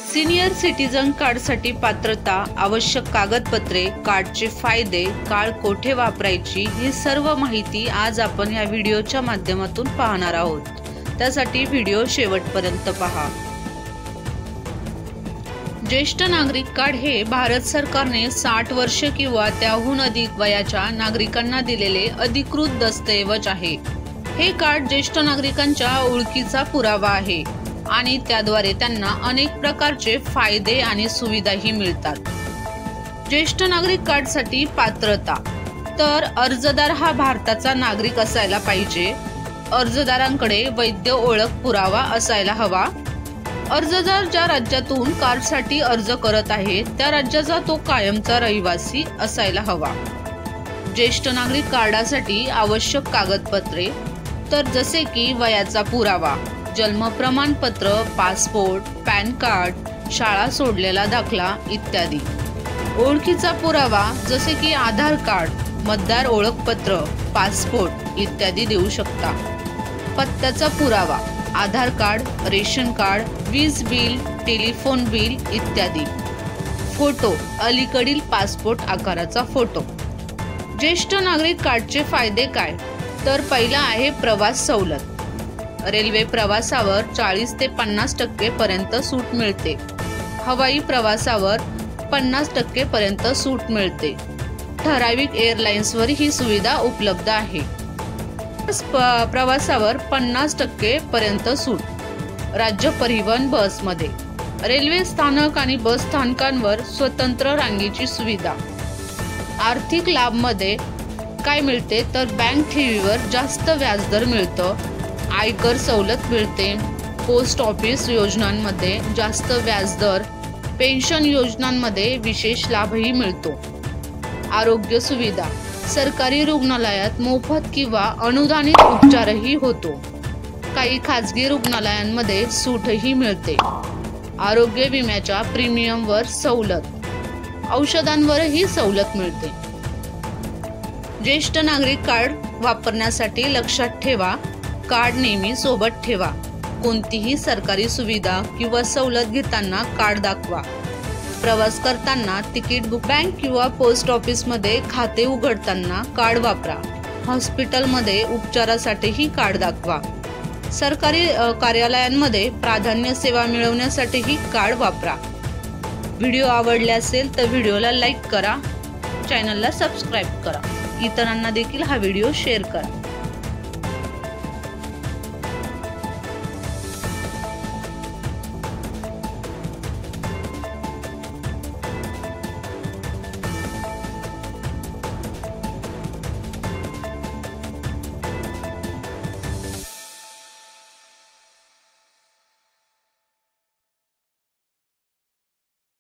Senior citizen कार्डसाठी पात्रता, आवश्यक कागदपत्रे, कार्डचे फायदे, कार्ड कोठे वापरायची ही सर्व माहिती आज आपण या व्हिडिओच्या माध्यमातून पाहणार आहोत। त्यासाठी व्हिडिओ शेवटपर्यंत पहा। ज्येष्ठ नागरिक कार्ड हे भारत सरकारने 60 वर्ष किंवा त्याहून अधिक वयाच्या नागरिकांना दिलेले अधिकृत दस्तऐवज आहे। हे कार्ड ज्येष्ठ नागरिकांच्या ओळखीचा पुरावा आहे आणि त्याद्वारे त्यांना अनेक प्रकारचे फायदे आणि सुविधाही मिळतात। ज्येष्ठ नागरिक कार्डसाठी पात्रता तर अर्जदार हा भारताचा नागरिक असायला पाहिजे। अर्जदारांकडे वैध ओळख पुरावा असायला हवा। अर्जदार ज्या राज्यातून कार्डसाठी अर्ज करत आहे त्या राज्याचा तो कायमचा रहिवासी असायला हवा। ज्येष्ठ नागरिक कार्डासाठी आवश्यक कागदपत्रे तर जसे की वयाचा पुरावा, जन्म प्रमाणपत्र, पासपोर्ट, पॅन कार्ड, शाळा सोडलेला दाखला इत्यादी। ओळखीचा पुरावा जसे की आधार कार्ड, मतदार ओळखपत्र, पासपोर्ट इत्यादी देऊ शकता। पत्त्याचा पुरावा, आधार कार्ड, रेशन कार्ड, वीज बिल, टेलिफोन बिल इत्यादी। फोटो, अलीकडील पासपोर्ट आकाराचा फोटो। ज्येष्ठ नागरिक कार्डचे फायदे काय तर पहिला आहे प्रवास सवलत। रेल्वे प्रवासावर 40 ते 50% पर्यंत सूट मिळते। हवाई प्रवासावर 50% पर्यंत सूट मिळते। ठराविक एअरलाइन्सवर ही सुविधा उपलब्ध आहे। प्रवासावर 50% पर्यंत सूट। राज्य परिवहन बसमध्ये रेल्वे स्थानक आणि बस स्थानकांवर स्वतंत्र रांगेची सुविधा। आर्थिक लाभ मध्ये काय मिळते तर बँक ठेवीवर जास्त व्याजदर मिळतं, आयकर सवलत मिळते, पोस्ट ऑफिस योजनांमध्ये जास्त व्याजदर, पेन्शन योजनांमध्ये विशेष लाभही मिळतो। आरोग्य सुविधा, सरकारी रुग्णालयात मोफत किंवा अनुदानित उपचारही होतो। काही खाजगी रुग्णालयांमध्ये सूटही मिळते। आरोग्य विम्याच्या प्रीमियमवर सवलत, औषधांवरही सवलत मिळते। ज्येष्ठ नागरिक कार्ड वापरण्यासाठी लक्षात ठेवा, कार्ड नेहमी सोबत ठेवा। कोणतीही सरकारी सुविधा किंवा सवलत घेताना कार्ड दाखवा। प्रवास करताना तिकीट बुक, बँक किंवा पोस्ट ऑफिस मध्ये खाते उघडताना कार्ड वापरा। हॉस्पिटलमध्ये उपचारासाठीही कार्ड दाखवा। सरकारी कार्यालयांमध्ये प्राधान्य सेवा मिळवण्यासाठीही कार्ड वापरा। व्हिडिओ आवडले असेल तर व्हिडिओला लाईक करा, चॅनलला सबस्क्राईब करा, इतरांना देखील हा व्हिडिओ शेअर करा।